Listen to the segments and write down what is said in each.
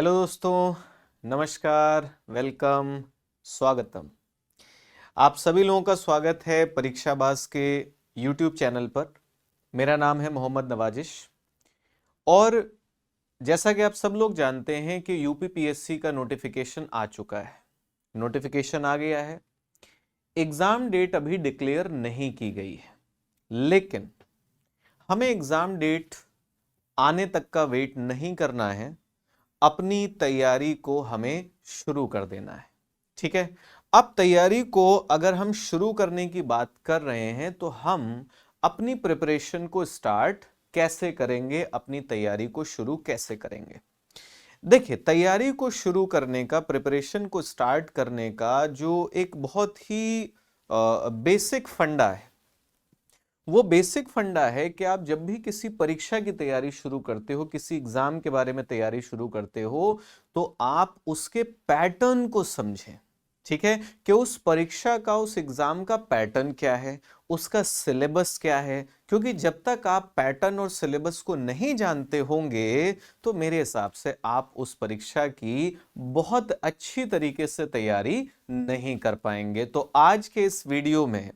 Hello दोस्तों, नमस्कार, welcome, स्वागतम। आप सभी लोगों का स्वागत है परीक्षाबाज के यूट्यूब चैनल पर। मेरा नाम है मोहम्मद नवाजिश और जैसा कि आप सब लोग जानते हैं कि यूपीपीएससी का नोटिफिकेशन आ चुका है। नोटिफिकेशन आ गया है, एग्जाम डेट अभी डिक्लेयर नहीं की गई है, लेकिन हमें एग्जाम डेट आने तक का वेट नहीं करना है, अपनी तैयारी को हमें शुरू कर देना है। ठीक है, अब तैयारी को अगर हम शुरू करने की बात कर रहे हैं तो हम अपनी प्रिपरेशन को स्टार्ट कैसे करेंगे, अपनी तैयारी को शुरू कैसे करेंगे। देखिए, तैयारी को शुरू करने का, प्रिपरेशन को स्टार्ट करने का जो एक बहुत ही बेसिक फंडा है, वो बेसिक फंडा है कि आप जब भी किसी परीक्षा की तैयारी शुरू करते हो, किसी एग्जाम के बारे में तैयारी शुरू करते हो, तो आप उसके पैटर्न को समझें। ठीक है, कि उस परीक्षा का, उस एग्जाम का पैटर्न क्या है, उसका सिलेबस क्या है। क्योंकि जब तक आप पैटर्न और सिलेबस को नहीं जानते होंगे तो मेरे हिसाब से आप उस परीक्षा की बहुत अच्छी तरीके से तैयारी नहीं कर पाएंगे। तो आज के इस वीडियो में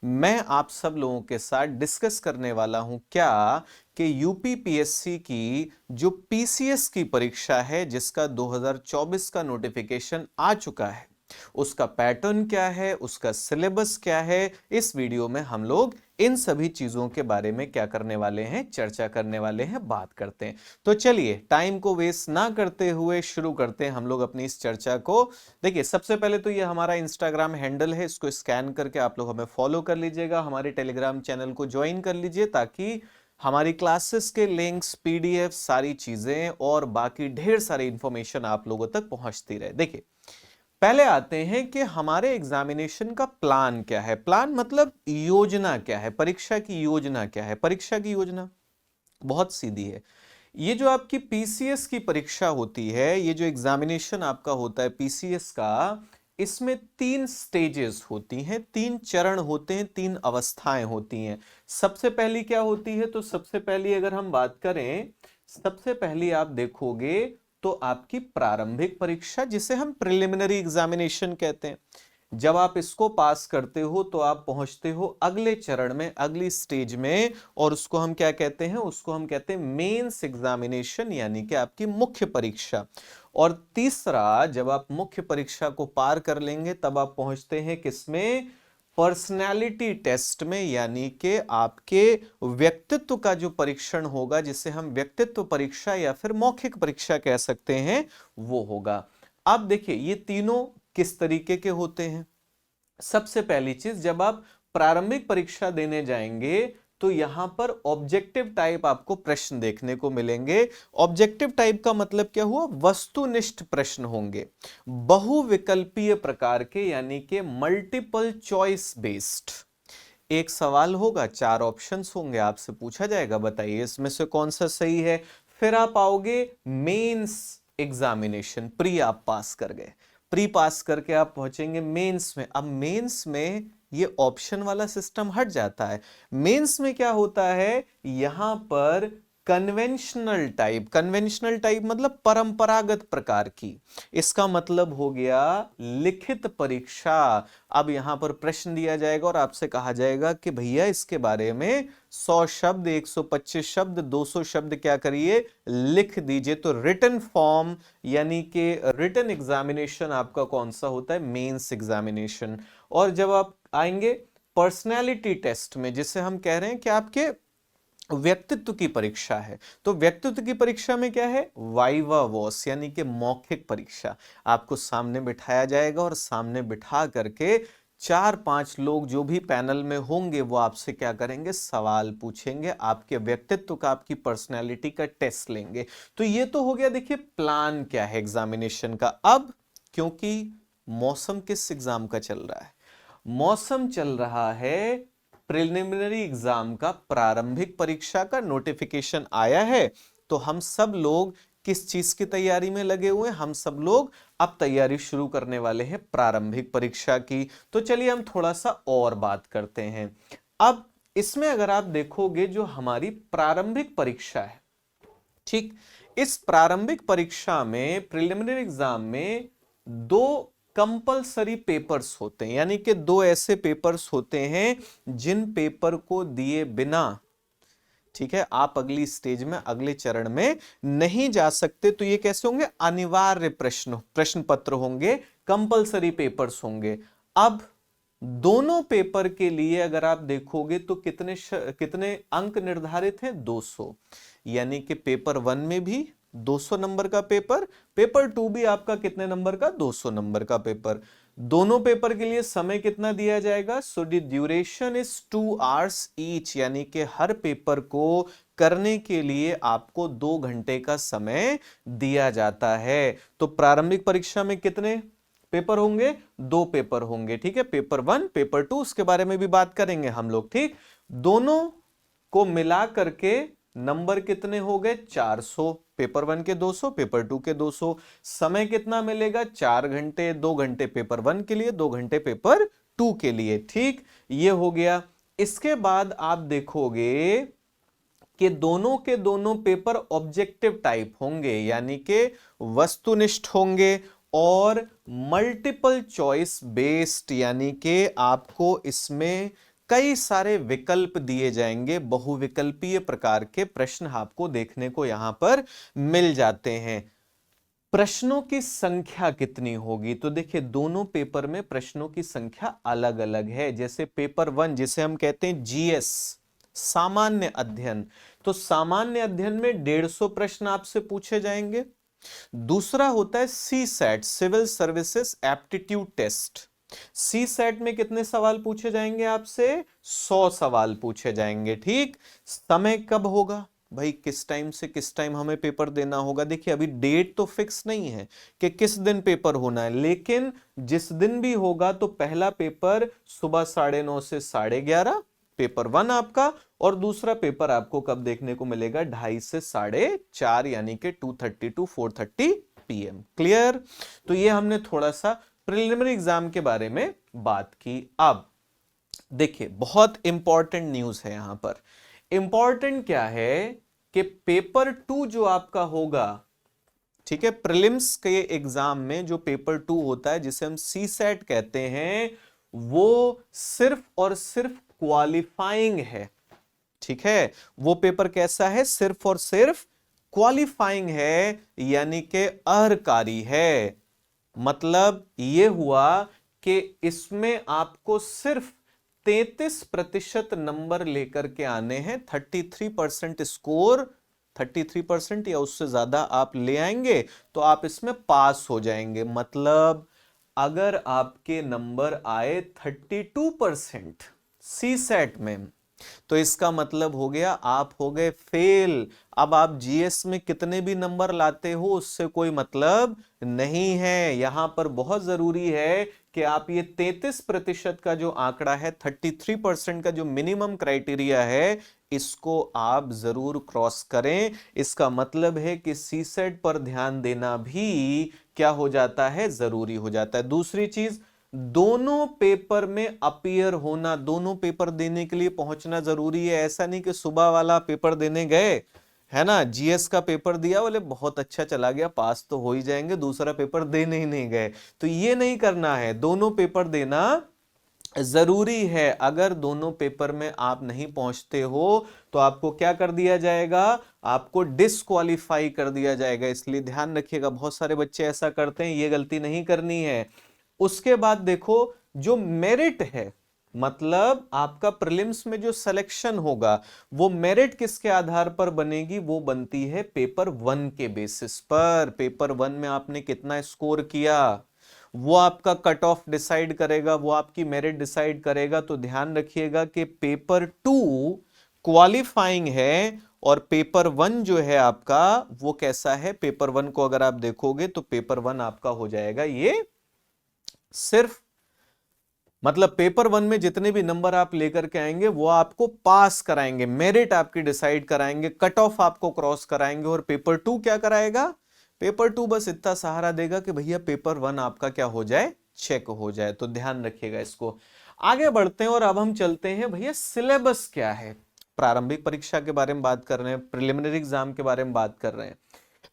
मैं आप सब लोगों के साथ डिस्कस करने वाला हूं क्या कि यूपीपीएससी की जो पीसीएस की परीक्षा है, जिसका 2024 का नोटिफिकेशन आ चुका है, उसका पैटर्न क्या है, उसका सिलेबस क्या है। इस वीडियो में हम लोग इन सभी चीजों के बारे में क्या करने वाले हैं, चर्चा करने वाले हैं, बात करते हैं। तो चलिए, टाइम को वेस्ट ना करते हुए शुरू करते हैं हम लोग अपनी इस चर्चा को। देखिए, सबसे पहले तो ये हमारा इंस्टाग्राम हैंडल है, इसको स्कैन करके आप लोग हमें फॉलो कर लीजिएगा, हमारे टेलीग्राम चैनल को ज्वाइन कर लीजिए, ताकि हमारी क्लासेस के लिंक्स, पीडीएफ, सारी चीजें और बाकी ढेर सारी इंफॉर्मेशन आप लोगों तक पहुंचती रहे। देखिए, पहले आते हैं कि हमारे एग्जामिनेशन का प्लान क्या है। प्लान मतलब योजना क्या है, परीक्षा की योजना क्या है। परीक्षा की योजना बहुत सीधी है। ये जो आपकी पीसीएस की परीक्षा होती है, ये जो एग्जामिनेशन आपका होता है पीसीएस का, इसमें 3 स्टेजेस होती हैं, 3 चरण होते हैं, 3 अवस्थाएं होती हैं। सबसे पहली क्या होती है, तो सबसे पहली अगर हम बात करें, सबसे पहली आप देखोगे तो आपकी प्रारंभिक परीक्षा, जिसे हम प्रिलिमिनरी एग्जामिनेशन कहते हैं। जब आप इसको पास करते हो तो आप पहुंचते हो अगले चरण में, अगली स्टेज में, और उसको हम क्या कहते हैं, उसको हम कहते हैं मेंस एग्जामिनेशन, यानी कि आपकी मुख्य परीक्षा। और तीसरा, जब आप मुख्य परीक्षा को पार कर लेंगे तब आप पहुंचते हैं किसमें, पर्सनैलिटी टेस्ट में, यानी कि आपके व्यक्तित्व का जो परीक्षण होगा, जिसे हम व्यक्तित्व परीक्षा या फिर मौखिक परीक्षा कह सकते हैं, वो होगा। अब देखिए, ये तीनों किस तरीके के होते हैं। सबसे पहली चीज, जब आप प्रारंभिक परीक्षा देने जाएंगे तो यहां पर ऑब्जेक्टिव टाइप आपको प्रश्न देखने को मिलेंगे। ऑब्जेक्टिव टाइप का मतलब क्या हुआ, वस्तुनिष्ठ प्रश्न होंगे, बहुविकल्पीय प्रकार के, यानी कि मल्टीपल चॉइस बेस्ड। एक सवाल होगा, 4 ऑप्शंस होंगे, आपसे पूछा जाएगा बताइए इसमें से कौन सा सही है। फिर आप आओगे मेंस एग्जामिनेशन, प्री आप पास कर गए, प्री पास करके आप पहुंचेंगे मेंस में। अब मेंस में ये ऑप्शन वाला सिस्टम हट जाता है। मेंस में क्या होता है, यहां पर कन्वेंशनल टाइप मतलब परंपरागत प्रकार की, इसका मतलब हो गया लिखित परीक्षा। अब यहां पर प्रश्न दिया जाएगा और आपसे कहा जाएगा कि भैया इसके बारे में 100 शब्द, 125 शब्द, 200 शब्द क्या करिए, लिख दीजिए। तो रिटन फॉर्म, यानी कि रिटन एग्जामिनेशन आपका कौन सा होता है, मेंस एग्जामिनेशन। और जब आप आएंगे पर्सनैलिटी टेस्ट में, जिसे हम कह रहे हैं कि आपके व्यक्तित्व की परीक्षा है, तो व्यक्तित्व की परीक्षा में क्या है, वाइवा वॉस, यानी कि मौखिक परीक्षा। आपको सामने बिठाया जाएगा और सामने बिठा करके 4-5 लोग जो भी पैनल में होंगे वो आपसे क्या करेंगे, सवाल पूछेंगे, आपके व्यक्तित्व का, आपकी पर्सनैलिटी का टेस्ट लेंगे। तो ये तो हो गया, देखिए प्लान क्या है एग्जामिनेशन का। अब क्योंकि मौसम किस एग्जाम का चल रहा है, मौसम चल रहा है प्रिलिमिनरी एग्जाम का, प्रारंभिक परीक्षा का नोटिफिकेशन आया है, तो हम सब लोग किस चीज की तैयारी में लगे हुए हैं, हम सब लोग अब तैयारी शुरू करने वाले हैं प्रारंभिक परीक्षा की। तो चलिए हम थोड़ा सा और बात करते हैं। अब इसमें अगर आप देखोगे, जो हमारी प्रारंभिक परीक्षा है, ठीक, इस प्रारंभिक परीक्षा में, प्रिलिमिनरी एग्जाम में, दो कंपलसरी पेपर्स होते हैं, यानी कि दो ऐसे पेपर्स होते हैं जिन पेपर को दिए बिना, ठीक है, आप अगली स्टेज में, अगले चरण में नहीं जा सकते। तो ये कैसे होंगे? अनिवार्य प्रश्न पत्र होंगे, कंपलसरी पेपर्स होंगे। अब दोनों पेपर के लिए अगर आप देखोगे तो कितने अंक निर्धारित हैं? 200, यानी कि पेपर 1 में भी 200 नंबर का पेपर, पेपर 2 भी आपका कितने नंबर का? 200 नंबर का पेपर। दोनों पेपर के लिए समय कितना दिया जाएगा? So the duration is 2 hours each, यानी कि हर पेपर को करने के लिए आपको 2 घंटे का समय दिया जाता है। तो प्रारंभिक परीक्षा में कितने पेपर होंगे? 2 पेपर होंगे, ठीक है, पेपर 1, पेपर 2, उसके बारे में भी बात करेंगे हम लोग, ठीक। दोनों को मिला करके नंबर कितने हो गए? 400, पेपर 1 के 200, पेपर 2 के 200। समय कितना मिलेगा? 4 घंटे, 2 घंटे पेपर 1 के लिए, 2 घंटे पेपर 2 के लिए, ठीक, ये हो गया। इसके बाद आप देखोगे कि दोनों के दोनों पेपर ऑब्जेक्टिव टाइप होंगे, यानी कि वस्तुनिष्ठ होंगे, और मल्टीपल चॉइस बेस्ड, यानी कि आपको इसमें कई सारे विकल्प दिए जाएंगे, बहुविकल्पीय प्रकार के प्रश्न आपको देखने को यहां पर मिल जाते हैं। प्रश्नों की संख्या कितनी होगी? तो देखिए, दोनों पेपर में प्रश्नों की संख्या अलग अलग है। जैसे पेपर 1, जिसे हम कहते हैं जीएस, सामान्य अध्ययन, तो सामान्य अध्ययन में 150 प्रश्न आपसे पूछे जाएंगे। दूसरा होता है CSAT, civil services aptitude test. CSAT में कितने सवाल पूछे जाएंगे आपसे? 100 सवाल पूछे जाएंगे, ठीक। समय कब होगा भाई? किस टाइम से किस टाइम हमें पेपर देना होगा? देखिए, अभी डेट तो फिक्स नहीं है कि किस दिन पेपर होना है, लेकिन जिस दिन भी होगा तो पहला पेपर सुबह 9:30 से 11:30, पेपर 1 आपका, और दूसरा पेपर आपको कब देखने को मिलेगा? 2:30 से 4:30, यानी कि 2:30 to 4:30 PM। क्लियर? तो ये हमने थोड़ा सा प्रिलिमिनरी एग्जाम के बारे में बात की। अब देखिए, बहुत इंपॉर्टेंट न्यूज है यहां पर। इंपॉर्टेंट क्या है कि पेपर 2 जो आपका होगा, ठीक है, प्रीलिम्स के एग्जाम में जो पेपर 2 होता है, जिसे हम सी सेट कहते हैं, वो सिर्फ और सिर्फ क्वालिफाइंग है, ठीक है। वो पेपर कैसा है? सिर्फ और सिर्फ क्वालिफाइंग है, यानी कि अर्हकारी है। मतलब ये हुआ कि इसमें आपको सिर्फ 33% नंबर लेकर के आने हैं। 33% स्कोर, 33% या उससे ज्यादा आप ले आएंगे तो आप इसमें पास हो जाएंगे। मतलब अगर आपके नंबर आए 32% सी सेट में, तो इसका मतलब हो गया आप हो गए फेल। अब आप जीएस में कितने भी नंबर लाते हो उससे कोई मतलब नहीं है। यहां पर बहुत जरूरी है कि आप ये 33% का जो आंकड़ा है, 33% का जो मिनिमम क्राइटेरिया है, इसको आप जरूर क्रॉस करें। इसका मतलब है कि सीसेट पर ध्यान देना भी क्या हो जाता है? जरूरी हो जाता है। दूसरी चीज, दोनों पेपर में अपीयर होना, दोनों पेपर देने के लिए पहुंचना जरूरी है। ऐसा नहीं कि सुबह वाला पेपर देने गए, है ना, जीएस का पेपर दिया, बोले बहुत अच्छा चला गया, पास तो हो ही जाएंगे, दूसरा पेपर देने ही नहीं गए। तो ये नहीं करना है, दोनों पेपर देना जरूरी है। अगर दोनों पेपर में आप नहीं पहुंचते हो तो आपको क्या कर दिया जाएगा? आपको डिस्क्वालीफाई कर दिया जाएगा। इसलिए ध्यान रखिएगा, बहुत सारे बच्चे ऐसा करते हैं, ये गलती नहीं करनी है। उसके बाद देखो, जो मेरिट है, मतलब आपका प्रीलिम्स में जो सिलेक्शन होगा, वो मेरिट किसके आधार पर बनेगी? वो बनती है पेपर 1 के बेसिस पर। पेपर 1 में आपने कितना स्कोर किया, वो आपका कट ऑफ डिसाइड करेगा, वो आपकी मेरिट डिसाइड करेगा। तो ध्यान रखिएगा कि पेपर 2 क्वालिफाइंग है और पेपर 1 जो है आपका वो कैसा है? पेपर 1 को अगर आप देखोगे तो पेपर 1 आपका हो जाएगा ये सिर्फ, मतलब पेपर 1 में जितने भी नंबर आप लेकर के आएंगे वो आपको पास कराएंगे, मेरिट आपकी डिसाइड कराएंगे, कट ऑफ आपको क्रॉस कराएंगे। और पेपर 2 क्या कराएगा? पेपर 2 बस इतना सहारा देगा कि भैया पेपर 1 आपका क्या हो जाए? चेक हो जाए। तो ध्यान रखिएगा इसको। आगे बढ़ते हैं और अब हम चलते हैं, भैया सिलेबस क्या है। प्रारंभिक परीक्षा के बारे में बात कर रहे हैं, प्रिलिमिनरी एग्जाम के बारे में बात कर रहे हैं।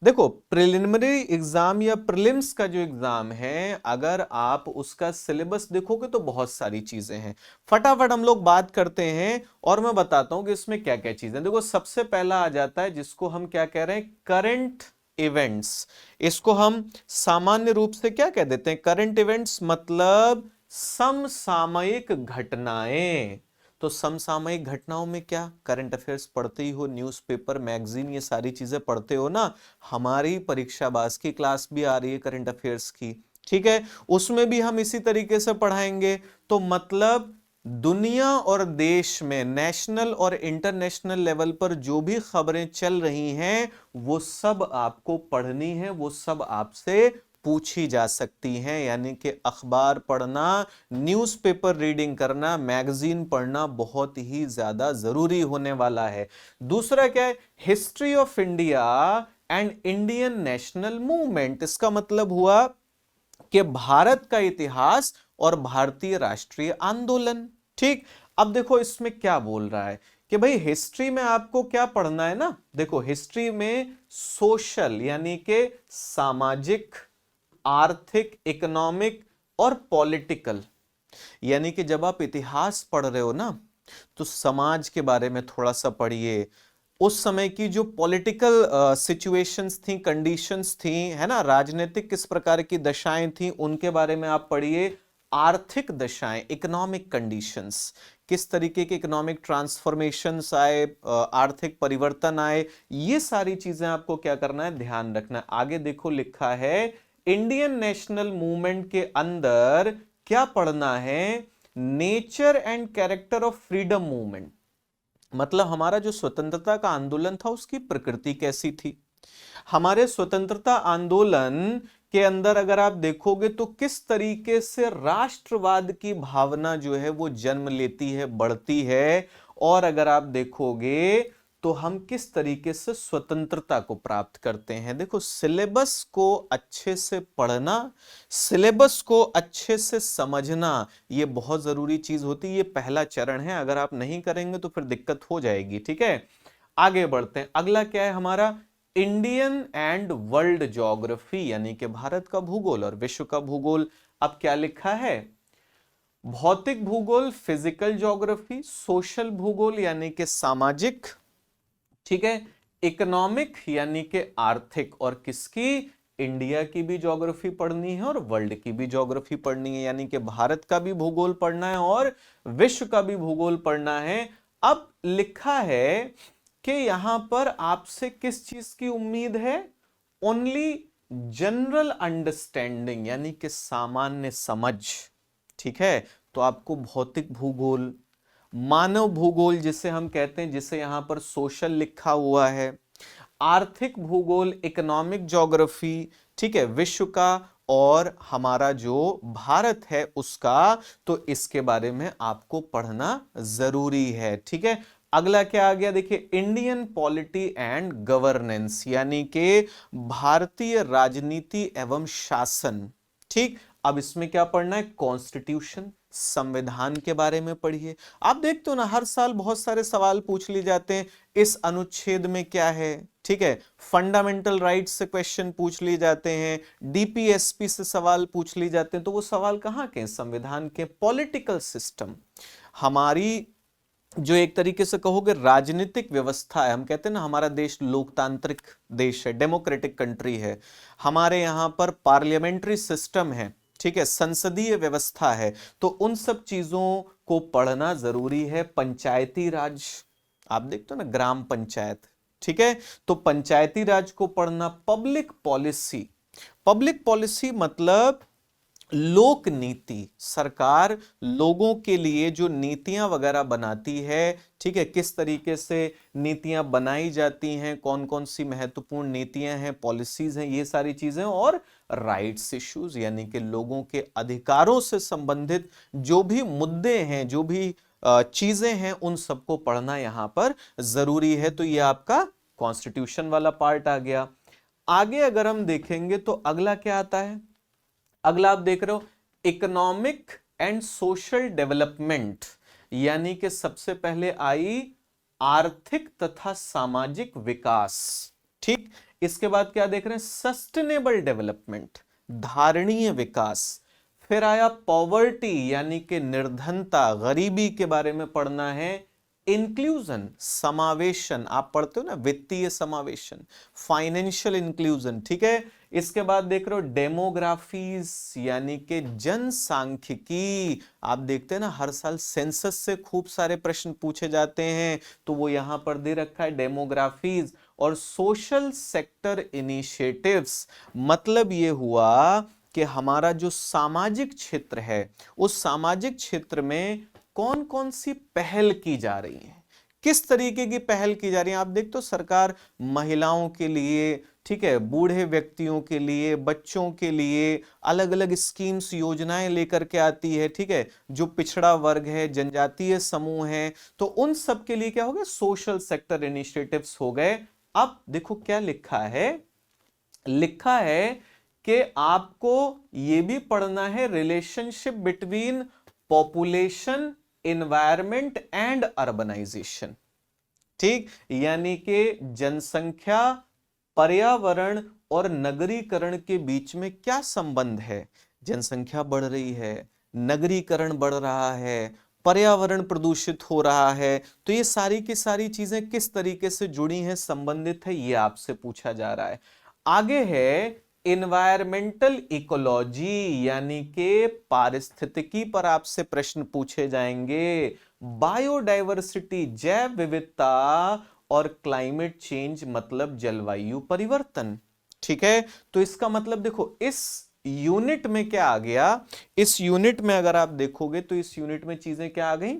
देखो प्रिलिमिनरी एग्जाम या प्रीलिम्स का जो एग्जाम है, अगर आप उसका सिलेबस देखोगे तो बहुत सारी चीजें हैं। फटाफट हम लोग बात करते हैं और मैं बताता हूं कि इसमें क्या क्या चीजें। देखो सबसे पहला आ जाता है जिसको हम क्या कह रहे हैं, करंट इवेंट्स। इसको हम सामान्य रूप से क्या कह देते हैं, करंट इवेंट्स, मतलब समसामयिक घटनाएं। तो समसामयिक घटनाओं में क्या, करंट अफेयर्स पढ़ते ही हो, न्यूज़पेपर मैगजीन ये सारी चीजें पढ़ते हो ना। हमारी परीक्षाबाज की क्लास भी आ रही है करंट अफेयर्स की, ठीक है, उसमें भी हम इसी तरीके से पढ़ाएंगे। तो मतलब दुनिया और देश में नेशनल और इंटरनेशनल लेवल पर जो भी खबरें चल रही हैं वो सब आपको पढ़नी है, वो सब आपसे पूछी जा सकती हैं। यानी कि अखबार पढ़ना, न्यूज़पेपर रीडिंग करना, मैगजीन पढ़ना बहुत ही ज्यादा जरूरी होने वाला है। दूसरा क्या है, history of India and Indian national movement. इसका मतलब हुआ कि भारत का इतिहास और भारतीय राष्ट्रीय आंदोलन। ठीक, अब देखो इसमें क्या बोल रहा है कि भाई हिस्ट्री में आपको क्या पढ़ना है ना। देखो हिस्ट्री में सोशल यानी कि सामाजिक, आर्थिक, इकोनॉमिक और पॉलिटिकल, यानी कि जब आप इतिहास पढ़ रहे हो ना तो समाज के बारे में थोड़ा सा पढ़िए, उस समय की जो पॉलिटिकल सिचुएशंस थी, कंडीशंस थी, है ना, राजनीतिक किस प्रकार की दशाएं थी उनके बारे में आप पढ़िए। आर्थिक दशाएं, इकोनॉमिक कंडीशंस, किस तरीके के इकोनॉमिक ट्रांसफॉर्मेशंस आए, आर्थिक परिवर्तन आए, ये सारी चीजें आपको क्या करना है, ध्यान रखना है। आगे देखो लिखा है इंडियन नेशनल मूवमेंट के अंदर क्या पढ़ना है, nature and character of freedom movement. मतलब हमारा जो स्वतंत्रता का आंदोलन था उसकी प्रकृति कैसी थी। हमारे स्वतंत्रता आंदोलन के अंदर अगर आप देखोगे तो किस तरीके से राष्ट्रवाद की भावना जो है वो जन्म लेती है, बढ़ती है। और अगर आप देखोगे तो हम किस तरीके से स्वतंत्रता को प्राप्त करते हैं। देखो सिलेबस को अच्छे से पढ़ना, सिलेबस को अच्छे से समझना, ये बहुत जरूरी चीज होती है। ये पहला चरण है, अगर आप नहीं करेंगे तो फिर दिक्कत हो जाएगी। ठीक है, आगे बढ़ते हैं। अगला क्या है हमारा, इंडियन एंड वर्ल्ड ज्योग्राफी, यानी कि भारत का भूगोल और विश्व का भूगोल। अब क्या लिखा है, भौतिक भूगोल फिजिकल ज्योग्राफी, सोशल भूगोल यानी कि सामाजिक, ठीक है, इकोनॉमिक यानी कि आर्थिक, और किसकी, इंडिया की भी ज्योग्राफी पढ़नी है और वर्ल्ड की भी ज्योग्राफी पढ़नी है। यानी कि भारत का भी भूगोल पढ़ना है और विश्व का भी भूगोल पढ़ना है। अब लिखा है कि यहां पर आपसे किस चीज की उम्मीद है, ओनली जनरल अंडरस्टैंडिंग यानी कि सामान्य समझ। ठीक है, तो आपको भौतिक भूगोल, मानव भूगोल जिसे हम कहते हैं, जिसे यहां पर सोशल लिखा हुआ है, आर्थिक भूगोल, इकोनॉमिक ज्योग्राफी, ठीक है, विश्व का और हमारा जो भारत है उसका, तो इसके बारे में आपको पढ़ना जरूरी है। ठीक है, अगला क्या आ गया, देखिए इंडियन पॉलिटी एंड गवर्नेंस, यानी कि भारतीय राजनीति एवं शासन। ठीक, अब इसमें क्या पढ़ना है, कॉन्स्टिट्यूशन, संविधान के बारे में पढ़िए। आप देखते हो ना हर साल बहुत सारे सवाल पूछ लिए जाते हैं, इस अनुच्छेद में क्या है, ठीक है, फंडामेंटल राइट्स से क्वेश्चन पूछ लिए जाते हैं, डीपीएसपी से सवाल पूछ लिए जाते हैं। तो वो सवाल कहां के, संविधान के। पॉलिटिकल सिस्टम, हमारी जो एक तरीके से कहोगे राजनीतिक व्यवस्था है, हम कहते हैं ना हमारा देश लोकतांत्रिक देश है, डेमोक्रेटिक कंट्री है, हमारे यहां पर पार्लियामेंट्री सिस्टम है, ठीक है, संसदीय व्यवस्था है। तो उन सब चीजों को पढ़ना जरूरी है। पंचायती राज, आप देखते हो ना ग्राम पंचायत, ठीक है, तो पंचायती राज को पढ़ना। पब्लिक पॉलिसी, पब्लिक पॉलिसी मतलब लोक नीति, सरकार लोगों के लिए जो नीतियां वगैरह बनाती है, ठीक है, किस तरीके से नीतियां बनाई जाती हैं, कौन कौन सी महत्वपूर्ण नीतियां हैं, पॉलिसीज हैं, ये सारी चीजें। और राइट्स इश्यूज यानी कि लोगों के अधिकारों से संबंधित जो भी मुद्दे हैं, जो भी चीजें हैं, उन सबको पढ़ना यहां पर जरूरी है। तो ये आपका कॉन्स्टिट्यूशन वाला पार्ट आ गया। आगे अगर हम देखेंगे तो अगला क्या आता है, अगला आप देख रहे हो इकोनॉमिक एंड सोशल डेवलपमेंट, यानी कि सबसे पहले आई आर्थिक तथा सामाजिक विकास। ठीक, इसके बाद क्या देख रहे हैं, सस्टेनेबल डेवलपमेंट, धारणीय विकास। फिर आया पॉवर्टी यानी कि निर्धनता, गरीबी के बारे में पढ़ना है। इंक्लूजन, समावेशन, आप पढ़ते हो ना, वित्तीय समावेशन, फाइनेंशियल इंक्लूजन, ठीक है। इसके बाद देख रहे हो डेमोग्राफीज यानी कि जनसांख्यिकी। आप देखते हैं ना हर साल सेंसस से खूब सारे प्रश्न पूछे जाते हैं, तो वो यहां पर दे रखा है डेमोग्राफीज। और सोशल सेक्टर इनिशिएटिव्स, मतलब ये हुआ कि हमारा जो सामाजिक क्षेत्र है, उस सामाजिक क्षेत्र में कौन कौन सी पहल की जा रही है, किस तरीके की पहल की जा रही है। आप देखते हो सरकार महिलाओं के लिए, ठीक है, बूढ़े व्यक्तियों के लिए, बच्चों के लिए अलग अलग स्कीम्स, योजनाएं लेकर के आती है, ठीक है। जो पिछड़ा वर्ग है, जनजातीय समूह है, तो उन सब के लिए क्या हो गया, सोशल सेक्टर इनिशिएटिव्स हो गए। अब देखो क्या लिखा है, लिखा है कि आपको यह भी पढ़ना है relationship between population, environment and urbanisation, ठीक। यानी कि जनसंख्या, पर्यावरण और नगरीकरण के बीच में क्या संबंध है। जनसंख्या बढ़ रही है, नगरीकरण बढ़ रहा है, पर्यावरण प्रदूषित हो रहा है, तो ये सारी की सारी चीजें किस तरीके से जुड़ी हैं, संबंधित है, ये आपसे पूछा जा रहा है। आगे है इन्वायरमेंटल इकोलॉजी यानी कि पारिस्थितिकी पर आपसे प्रश्न पूछे जाएंगे। बायोडायवर्सिटी, जैव विविधता, और क्लाइमेट चेंज मतलब जलवायु परिवर्तन, ठीक है। तो इसका मतलब देखो इस यूनिट में क्या आ गया, इस यूनिट में अगर आप देखोगे तो इस यूनिट में चीजें क्या आ गई,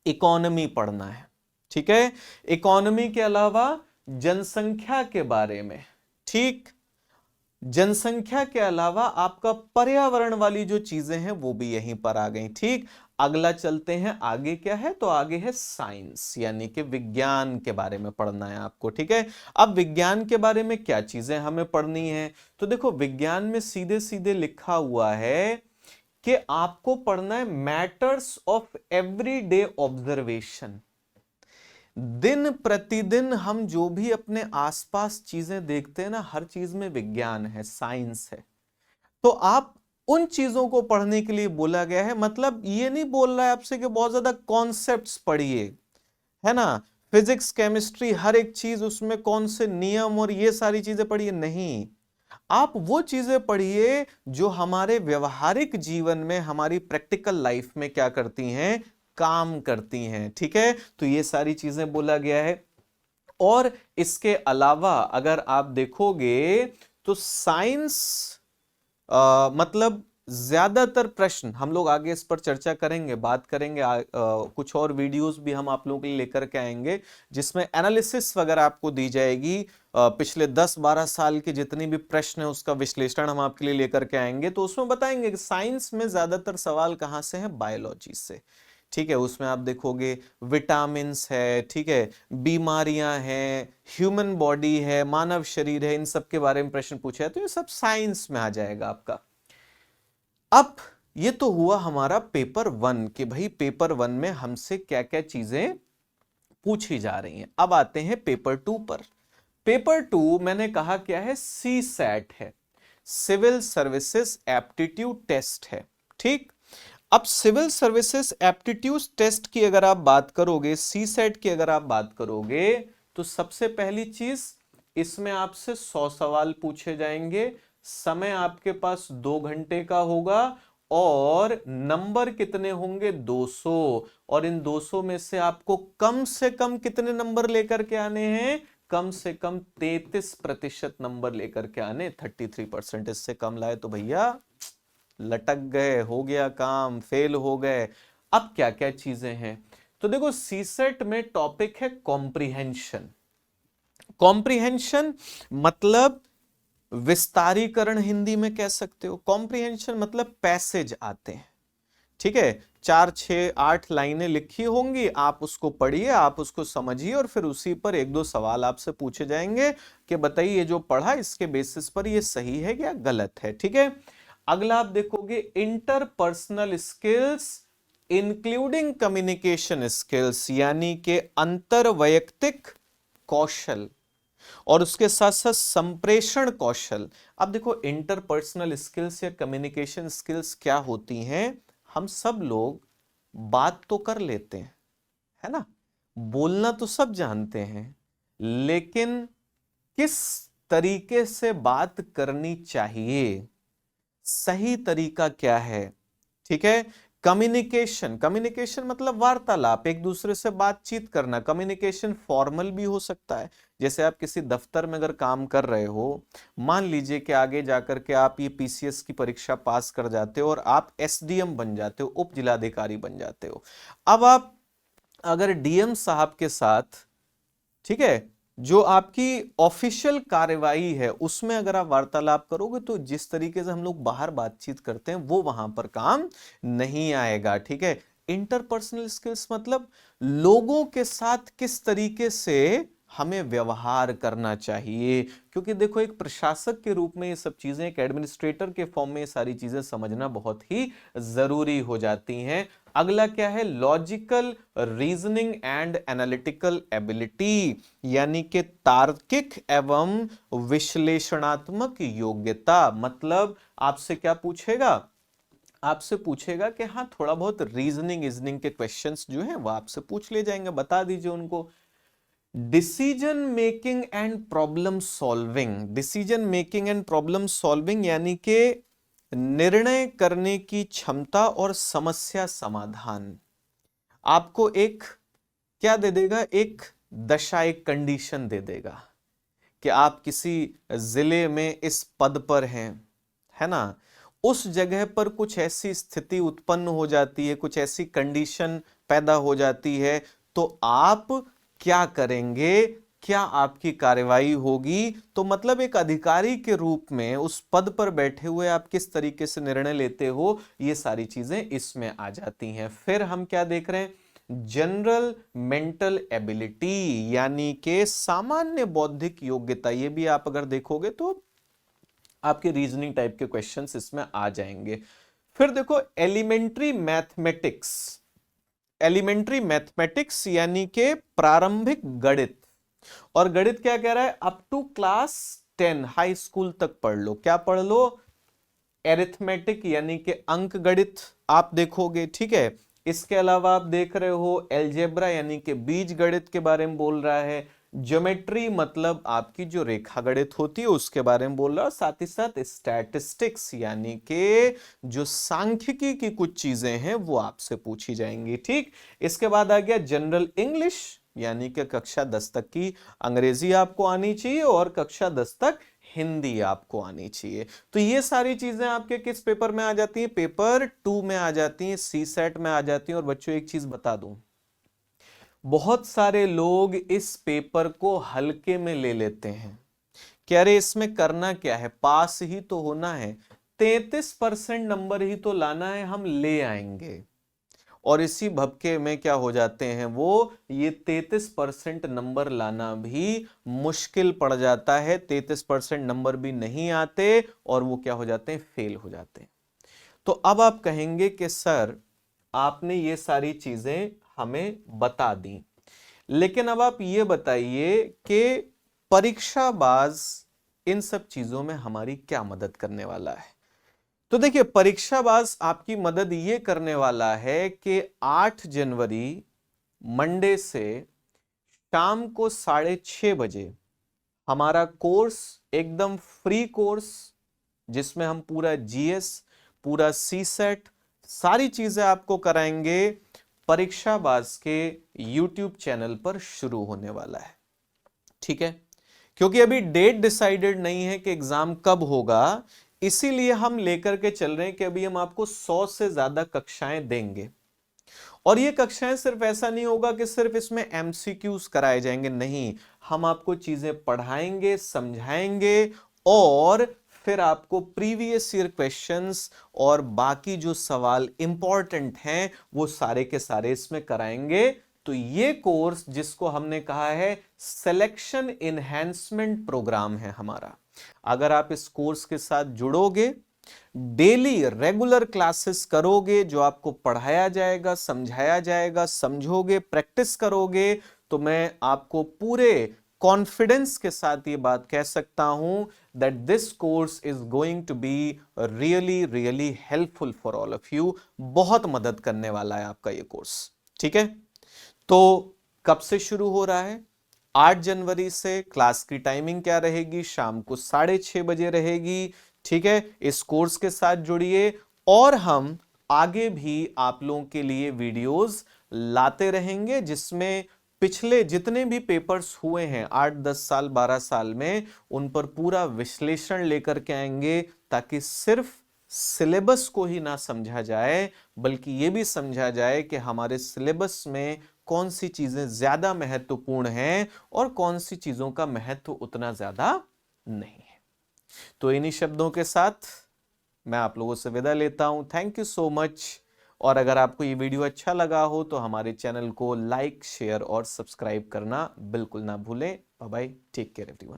इकोनॉमी पढ़ना है, ठीक है। इकोनॉमी के अलावा जनसंख्या के बारे में, ठीक, जनसंख्या के अलावा आपका पर्यावरण वाली जो चीजें हैं वो भी यहीं पर आ गई, ठीक। अगला चलते हैं, आगे क्या है, तो आगे है साइंस यानी कि विज्ञान के बारे में पढ़ना है आपको, ठीक है। अब विज्ञान के बारे में क्या चीजें हमें पढ़नी है, तो देखो विज्ञान में सीधे सीधे लिखा हुआ है कि आपको पढ़ना है मैटर्स ऑफ एवरीडे ऑब्जर्वेशन। दिन प्रतिदिन हम जो भी अपने आसपास चीजें देखते हैं ना, हर चीज में विज्ञान है, साइंस है। तो आप उन चीजों को पढ़ने के लिए बोला गया है, मतलब ये नहीं बोल रहा है आपसे कि बहुत ज्यादा कॉन्सेप्ट्स पढ़िए, है ना, फिजिक्स, केमिस्ट्री, हर एक चीज उसमें कौन से नियम और ये सारी चीजें पढ़िए, नहीं। आप वो चीजें पढ़िए जो हमारे व्यवहारिक जीवन में, हमारी प्रैक्टिकल लाइफ में क्या करती हैं, काम करती हैं, ठीक है। तो ये सारी चीजें बोला गया है। और इसके अलावा अगर आप देखोगे तो साइंस मतलब ज्यादातर प्रश्न हम लोग आगे इस पर चर्चा करेंगे, बात करेंगे, कुछ और वीडियोस भी हम आप लोगों के लिए लेकर के आएंगे जिसमें एनालिसिस वगैरह आपको दी जाएगी। पिछले 10-12 साल के जितनी भी प्रश्न है उसका विश्लेषण हम आपके लिए लेकर के आएंगे, तो उसमें बताएंगे कि साइंस में ज्यादातर सवाल कहां से है, बायोलॉजी से, ठीक है। उसमें आप देखोगे विटामिन्स है, ठीक है, बीमारियां हैं, ह्यूमन बॉडी है, मानव शरीर है, इन सब के बारे में प्रश्न पूछा है, तो ये सब साइंस में आ जाएगा आपका। अब ये तो हुआ हमारा पेपर 1 कि भाई पेपर 1 में हमसे क्या क्या चीजें पूछी जा रही हैं। अब आते हैं पेपर 2 पर। पेपर 2 मैंने कहा क्या है, सी सैट है, सिविल सर्विसेज एप्टीट्यूड टेस्ट है, ठीक। अब सिविल सर्विसेज एप्टीट्यूड टेस्ट की अगर आप बात करोगे, सी सेट की अगर आप बात करोगे, तो सबसे पहली चीज इसमें आपसे 100 सवाल पूछे जाएंगे। समय आपके पास 2 घंटे का होगा और नंबर कितने होंगे, 200। और इन 200 में से आपको कम से कम कितने नंबर लेकर के आने हैं, कम से कम 33% नंबर लेकर के आने। 33%, इससे कम लाए तो भैया लटक गए, हो गया काम, फेल हो गए। अब क्या क्या चीजें हैं, तो देखो सीसेट में टॉपिक है कॉम्प्रिहेंशन। कॉम्प्रिहेंशन मतलब विस्तारीकरण हिंदी में कह सकते हो। कॉम्प्रिहेंशन मतलब पैसेज आते हैं, ठीक है, 4-6-8 लाइनें लिखी होंगी, आप उसको पढ़िए, आप उसको समझिए और फिर उसी पर 1-2 सवाल आपसे पूछे जाएंगे कि बताइए ये जो पढ़ा इसके बेसिस पर ये सही है या गलत है, ठीक है। अगला आप देखोगे interpersonal skills including communication skills, यानी कि अंतर वैयक्तिक कौशल। और उसके साथ साथ संप्रेषण कौशल। अब देखो इंटरपर्सनल स्किल्स या कम्युनिकेशन स्किल्स क्या होती हैं, हम सब लोग बात तो कर लेते हैं, है ना, बोलना तो सब जानते हैं, लेकिन किस तरीके से बात करनी चाहिए, सही तरीका क्या है, ठीक है। कम्युनिकेशन, कम्युनिकेशन मतलब वार्तालाप, एक दूसरे से बातचीत करना। कम्युनिकेशन फॉर्मल भी हो सकता है, जैसे आप किसी दफ्तर में अगर काम कर रहे हो, मान लीजिए कि आगे जाकर के आप ये पीसीएस की परीक्षा पास कर जाते हो और आप एसडीएम बन जाते हो, उप जिलाधिकारी बन जाते हो। अब आप अगर डीएम साहब के साथ, ठीक है, जो आपकी ऑफिशियल कार्यवाही है उसमें अगर आप वार्तालाप करोगे तो जिस तरीके से हम लोग बाहर बातचीत करते हैं वो वहां पर काम नहीं आएगा, ठीक है। इंटरपर्सनल स्किल्स मतलब लोगों के साथ किस तरीके से हमें व्यवहार करना चाहिए, क्योंकि देखो एक प्रशासक के रूप में ये सब चीजें, एक एडमिनिस्ट्रेटर के फॉर्म में ये सारी चीजें समझना बहुत ही जरूरी हो जाती हैं। अगला क्या है, logical reasoning and analytical ability, यानी कि तार्किक एवं विश्लेषणात्मक योग्यता। मतलब आपसे क्या पूछेगा, आपसे पूछेगा कि हाँ थोड़ा बहुत रीजनिंग के क्वेश्चंस जो हैं वो आपसे पूछ ले जाएंगे, बता दीजिए उनको। Decision making and problem solving, decision making and problem solving यानी कि निर्णय करने की क्षमता और समस्या समाधान। आपको एक क्या दे देगा, एक दशा, एक कंडीशन दे देगा कि आप किसी जिले में इस पद पर हैं, है ना, उस जगह पर कुछ ऐसी स्थिति उत्पन्न हो जाती है, कुछ ऐसी कंडीशन पैदा हो जाती है, तो आप क्या करेंगे, क्या आपकी कार्यवाही होगी। तो मतलब एक अधिकारी के रूप में उस पद पर बैठे हुए आप किस तरीके से निर्णय लेते हो, ये सारी चीजें इसमें आ जाती हैं। फिर हम क्या देख रहे हैं, जनरल मेंटल एबिलिटी, यानी कि सामान्य बौद्धिक योग्यता। ये भी आप अगर देखोगे तो आपके रीजनिंग टाइप के क्वेश्चंस इसमें आ जाएंगे। फिर देखो एलिमेंट्री मैथमेटिक्स, एलिमेंट्री मैथमेटिक्स यानी कि प्रारंभिक गणित। और गणित क्या कह रहा है, up to class 10 high school तक पढ़ लो। क्या पढ़ लो, एरिथमेटिक यानी कि अंक गणित आप देखोगे, ठीक है। इसके अलावा आप देख रहे हो एलजेब्रा यानी कि बीज गणित के बारे में बोल रहा है। ज्योमेट्री मतलब आपकी जो रेखा गणित होती है उसके बारे में बोल रहा है। साथ ही साथ स्टैटिस्टिक्स यानी कि जो सांख्यिकी की कुछ चीजें हैं वो आपसे पूछी जाएंगी, ठीक। इसके बाद आ गया जनरल इंग्लिश, यानी कि कक्षा 10 तक की अंग्रेजी आपको आनी चाहिए और कक्षा 10 तक हिंदी आपको आनी चाहिए। तो ये सारी चीजें आपके किस पेपर में आ जाती हैं, पेपर 2 में आ जाती हैं, सी सेट में आ जाती हैं। और बच्चों एक चीज बता दूं, बहुत सारे लोग इस पेपर को हल्के में ले लेते हैं कि अरे इसमें करना क्या है, पास ही तो होना है, 33% नंबर ही तो लाना है, हम ले आएंगे। और इसी भपके में क्या हो जाते हैं वो, ये 33% नंबर लाना भी मुश्किल पड़ जाता है, 33% नंबर भी नहीं आते और वो क्या हो जाते हैं, फेल हो जाते हैं। तो अब आप कहेंगे कि सर आपने ये सारी चीजें हमें बता दी, लेकिन अब आप ये बताइए कि परीक्षाबाज इन सब चीजों में हमारी क्या मदद करने वाला है। तो देखिए परीक्षाबाज आपकी मदद ये करने वाला है कि 8 जनवरी मंडे से शाम को 6:30 बजे हमारा कोर्स एकदम फ्री कोर्स, जिसमें हम पूरा जीएस, पूरा सी सेट, सारी चीजें आपको कराएंगे, परीक्षाबाज के यूट्यूब चैनल पर शुरू होने वाला है, ठीक है। क्योंकि अभी डेट डिसाइडेड नहीं है कि एग्जाम कब होगा, इसीलिए हम लेकर के चल रहे हैं कि अभी हम आपको 100 से ज्यादा कक्षाएं देंगे। और ये कक्षाएं सिर्फ ऐसा नहीं होगा कि सिर्फ इसमें एमसीक्यूज कराए जाएंगे, नहीं, हम आपको चीजें पढ़ाएंगे, समझाएंगे और फिर आपको प्रीवियस ईयर क्वेश्चंस और बाकी जो सवाल इंपॉर्टेंट हैं वो सारे के सारे इसमें कराएंगे। तो ये कोर्स जिसको हमने कहा है सिलेक्शन इनहैंसमेंट प्रोग्राम है हमारा। अगर आप इस कोर्स के साथ जुड़ोगे, डेली रेगुलर क्लासेस करोगे, जो आपको पढ़ाया जाएगा, समझाया जाएगा, समझोगे, प्रैक्टिस करोगे, तो मैं आपको पूरे कॉन्फिडेंस के साथ ये बात कह सकता हूं that this course is going to be really really helpful for all of you. बहुत मदद करने वाला है आपका ये कोर्स। ठीक है, तो कब से शुरू हो रहा है? 8 जनवरी से। क्लास की टाइमिंग क्या रहेगी? शाम को 6:30 बजे रहेगी। ठीक है, इस कोर्स के साथ जुड़िए और हम आगे भी आप लोगों के लिए वीडियोस लाते रहेंगे जिसमें पिछले जितने भी पेपर्स हुए हैं 8, 10 साल, 12 साल में, उन पर पूरा विश्लेषण लेकर के आएंगे, ताकि सिर्फ सिलेबस को ही ना समझा जाए बल्कि यह भी समझा जाए कि हमारे सिलेबस में कौन सी चीजें ज्यादा महत्वपूर्ण हैं और कौन सी चीजों का महत्व उतना ज्यादा नहीं है। तो इन्हीं शब्दों के साथ मैं आप लोगों से विदा लेता हूं। Thank you so much. और अगर आपको ये वीडियो अच्छा लगा हो तो हमारे चैनल को लाइक, शेयर और सब्सक्राइब करना बिल्कुल ना भूलें। Bye bye, take care everyone.